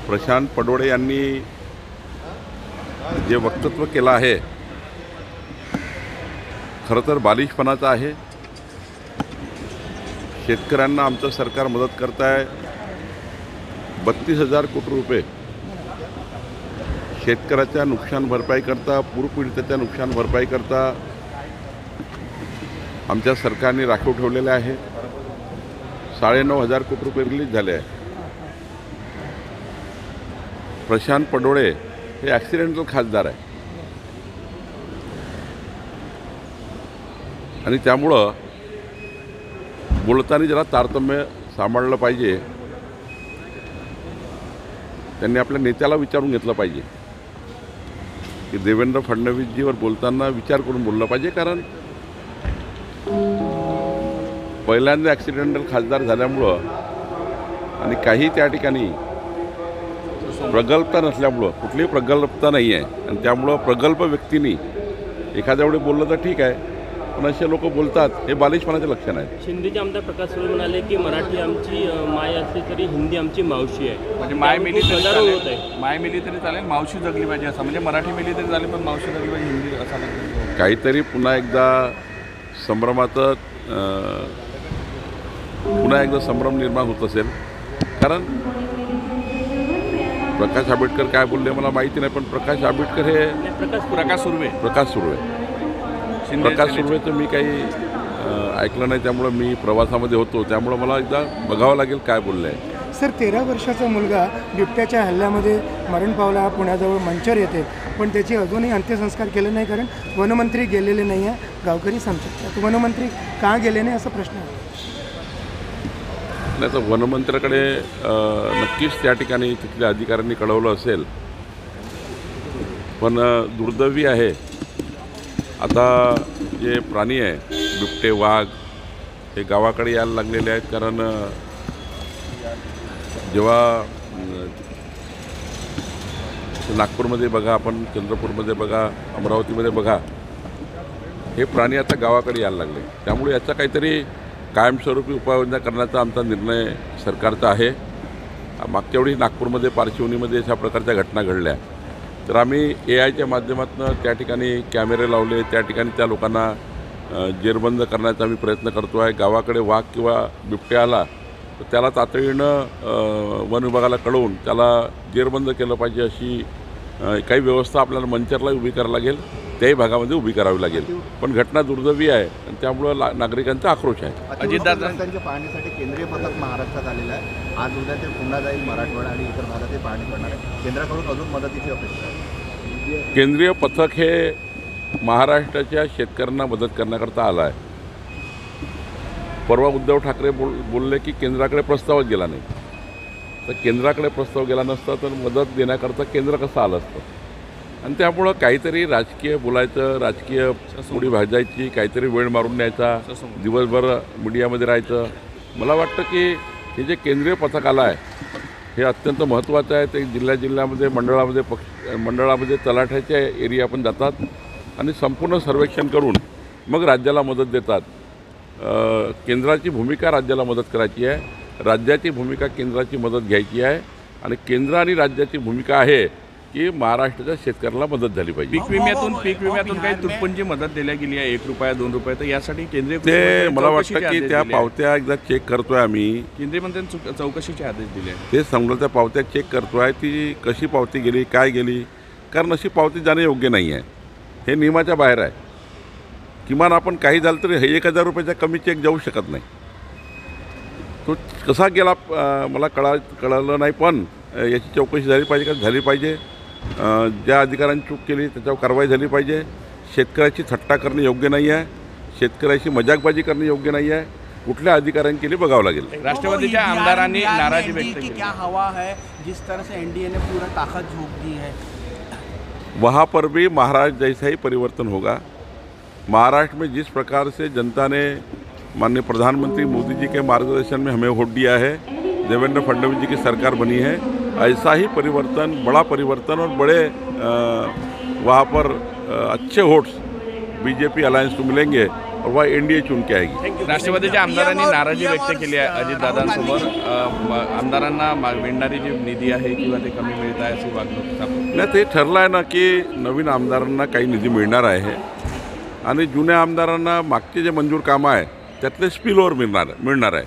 प्रशांत पडोळे यांनी जे वक्तव्य केलं आहे खरं तर बालिशपणाचं आहे। शेतकऱ्यांना आमचं सरकार मदत करत आहे। 32,000 कोटी रुपये शेतकऱ्याच्या नुकसान भरपाई करता, पूरपीडिताच्या नुकसान भरपाई करता आमच्या सरकारने राखीव ठेवलेले आहे। 9,500 कोटी रुपये रिलीज झाले आहे। प्रशांत पडोळे हे ॲक्सिडेंटल खासदार आहे आणि त्यामुळं बोलताना जरा तारतम्य सांभाळलं पाहिजे। त्यांनी आपल्या नेत्याला विचारून घेतलं पाहिजे की देवेंद्र फडणवीसजीवर बोलताना विचार करून बोललं पाहिजे, कारण पहिल्यांदा ॲक्सिडेंटल खासदार झाल्यामुळं आणि काही त्या ठिकाणी प्रगल्भता नसल्यामुळं, कुठलीही प्रगल्भता नाही आहे आणि त्यामुळं प्रगल्भ व्यक्तींनी एखाद्यावेळी बोललं तर ठीक आहे, पण असे लोक बोलतात हे बालिशपणाचे लक्षण आहे। शिंदेचे आमदार प्रकाश सुळे म्हणाले की मराठी आमची माय असली तरी हिंदी आमची मावशी आहे। म्हणजे माय मिली तरी होत चालेल, आहे, माय मिली तरी चालेल, मावशी जगली पाहिजे असं, म्हणजे मराठी मिली तरी चालेल पण मावशी जगली पाहिजे हिंदी असा नाही। काहीतरी पुन्हा एकदा संभ्रमाचं पुन्हा एकदा संभ्रम निर्माण होत असेल, कारण प्रकाश आंबेडकर काय बोलले मला माहिती नाही, पण प्रकाश आंबेडकर हे प्रकाश सुर्वे तर मी काही ऐकलं नाही, त्यामुळं मी प्रवासामध्ये होतो, त्यामुळं मला एकदा बघावं लागेल काय बोलले आहे। सर, 13 वर्षाचा मुलगा बिबट्याच्या हल्ल्यामध्ये मरण पावला, पुण्याजवळ मंचर येते, पण त्याचे अजूनही अंत्यसंस्कार केले नाही, कारण वनमंत्री गेलेले नाही आहे, गावकरी सांगतात। वनमंत्री का गेले नाही असा प्रश्न आहे। नाही तर वनमंत्र्याकडे नक्कीच त्या ठिकाणी तिथल्या अधिकाऱ्यांनी कळवलं असेल, पण दुर्दैवी आहे आता जे प्राणी आहे बिबटे, वाघ हे गावाकडे यायला लागलेले आहेत, कारण जेव्हा नागपूरमध्ये बघा, आपण चंद्रपूरमध्ये बघा, अमरावतीमध्ये बघा, हे प्राणी आता गावाकडे यायला लागले। त्यामुळे याचा काहीतरी कायमस्वरूपी उपाययोजना करण्याचा आमचा निर्णय सरकारचा आहे। मागच्या वेळी नागपूरमध्ये पारशिवनीमध्ये अशा प्रकारच्या घटना घडल्या, तर आम्ही AI च्या माध्यमातून त्या ठिकाणी कॅमेरे लावले, त्या ठिकाणी त्या लोकांना जेरबंद करण्याचा आम्ही प्रयत्न करतो आहे। गावाकडे वाघ किंवा बिबट्या आला तर त्याला तातडीनं वन विभागाला कळवून त्याला जेरबंद केलं पाहिजे, अशी काही व्यवस्था आपल्याला मंचरला उभी करावी लागेल, त्याही भागामध्ये उभी करावी लागेल। पण घटना दुर्दैवी आहे आणि त्यामुळं नागरिकांचा आक्रोश आहे। अजितदादांच्या पाहणीसाठी केंद्रीय पथक महाराष्ट्रात आलेलं आहे। आज उद्या ते पुन्हा जाईल मराठवाडा आणि इतर भागात पाहणी करणार आहे। केंद्राकडून अजून मदतीची अपेक्षा आहे। केंद्रीय पथक हे महाराष्ट्राच्या शेतकऱ्यांना मदत करण्याकरता आलं आहे। परवा उद्धव ठाकरे बोलले की केंद्राकडे प्रस्तावच गेला नाही, तर केंद्राकडे प्रस्ताव गेला नसता तर मदत देण्याकरता केंद्र कसं आलं असतं, आणि त्यामुळं काहीतरी राजकीय बोलायचं, राजकीय उडी भाजायची, काहीतरी वेळ मारून न्यायचा, दिवसभर मीडियामध्ये राहायचं। मला वाटतं की हे जे केंद्रीय पथक आलं आहे हे अत्यंत महत्त्वाचं आहे। ते जिल्ह्यामध्ये मंडळामध्ये तलाठ्याच्या एरिया पण जातात आणि संपूर्ण सर्वेक्षण करून मग राज्याला मदत देतात। केंद्राची भूमिका राज्याला मदत करायची आहे, राज्याची भूमिका केंद्राची मदत घ्यायची आहे, आणि केंद्र आणि राज्याची भूमिका आहे की महाराष्ट्राच्या शेतकऱ्याला मदत झाली पाहिजे। पीक विम्यातून काही तुटपुंजी मदत दिल्या गेली आहे, 1 रुपया 2 रुपये, तर यासाठी केंद्रीय ते मला वाटतं की त्या पावत्या एकदा चेक करतोय आम्ही, केंद्रीय मंत्र्यांनी चौकशीचे आदेश दिले आहेत। ते समजा त्या पावत्या चेक करतोय, ती कशी पावती गेली, काय गेली, कारण अशी पावती जाणं योग्य नाही आहे, हे नियमाच्या बाहेर आहे। किमान आपण काही झालं तरी 1,000 रुपयाच्या कमी चेक जाऊ शकत नाही। तो कसा गेला मला कळलं नाही, पण याची चौकशी झाली पाहिजे, का झाली पाहिजे। ज्या अधिकाऱ्यांनी चूक केली त्याच्यावर कारवाई झाली पाहिजे। शेतकऱ्याची थट्टा करणे योग्य नाही आहे, शेतकऱ्याची मजाकबाजी करणे योग्य नाही आहे, कुठल्या अधिकाऱ्यांनी केली बघावं लागेल। राष्ट्रवादीच्या आमदारांनी नाराजी व्यक्त की क्या हवा है, जिस तरह से NDA ने पूरा ताकत झोंक दी है, वहाँ पर भी महाराष्ट्र जैसा ही परिवर्तन होगा। महाराष्ट्र में जिस प्रकार से जनता ने माननीय प्रधानमंत्री मोदी जी के मार्गदर्शन में हमें वोट दिया है, देवेंद्र फडणवीस जी की सरकार बनी है, ऐसा ही परिवर्तन, बड़ा परिवर्तन और बड़े वहाँ पर अच्छे वोट्स बीजेपी अलायंस को मिलेंगे। और वह एनडीए चुन के आएगी। राष्ट्रवादीच्या आमदारांनी नाराजी व्यक्त केली आहे अजितदादांसमोर आमदारांना मिळणारी जी निधी आहे किंवा ते कमी मिळत आहे अशी वागणूक सापडली. नाही, ते ठरलं आहे ना की नवीन आमदारांना काही निधी मिळणार आहे आणि जुन्या आमदारांना मागचे जे मंजूर कामं आहे त्यातले स्पिल ओव्हर मिळणार आहे.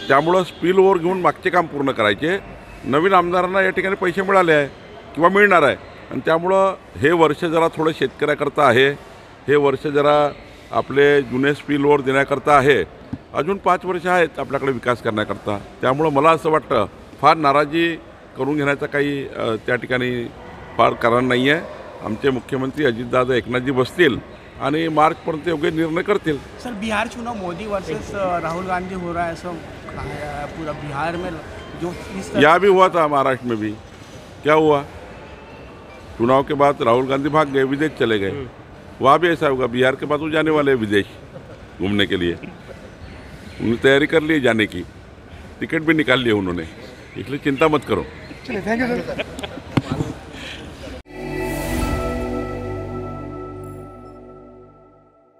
त्यामुळं स्पिल ओव्हर घेऊन मागचे काम पूर्ण करायचे. नवीन आमदारांना या ठिकाणी पैसे मिळाले आहे किंवा मिळणार आहे आणि त्यामुळं हे वर्ष जरा थोडं शेतकऱ्याकरता आहे, हे वर्ष जरा आपले जुने स्पिल ओव्हर देण्याकरता आहे. अजून 5 वर्ष आहेत आपल्याकडे विकास करण्याकरता. त्यामुळं मला असं वाटतं फार नाराजी करून घेण्याचं काही त्या ठिकाणी फार कारण नाही आहे. आमचे मुख्यमंत्री अजितदादा एकनाथजी बसतील आणि मार्चपर्यंत योग्य निर्णय करतील. सर बिहार चुनाव मोदी वर्सेस राहुल गांधी हो रहा है, ऐसा पूरा बिहार में जो इस तरह यहाँ भी हुआ था, महाराष्ट्र में भी क्या हुआ, चुनाव के बाद राहुल गांधी भाग गए, विदेश चले गए. वहाँ भी ऐसा होगा. बिहार के बाद वो जाने वाले हैं विदेश घूमने के लिए. उन्होंने तैयारी कर ली जाने की, टिकट भी निकाल लिया उन्होंने, इसलिए चिंता मत करो. चलिए, थैंक यू सर.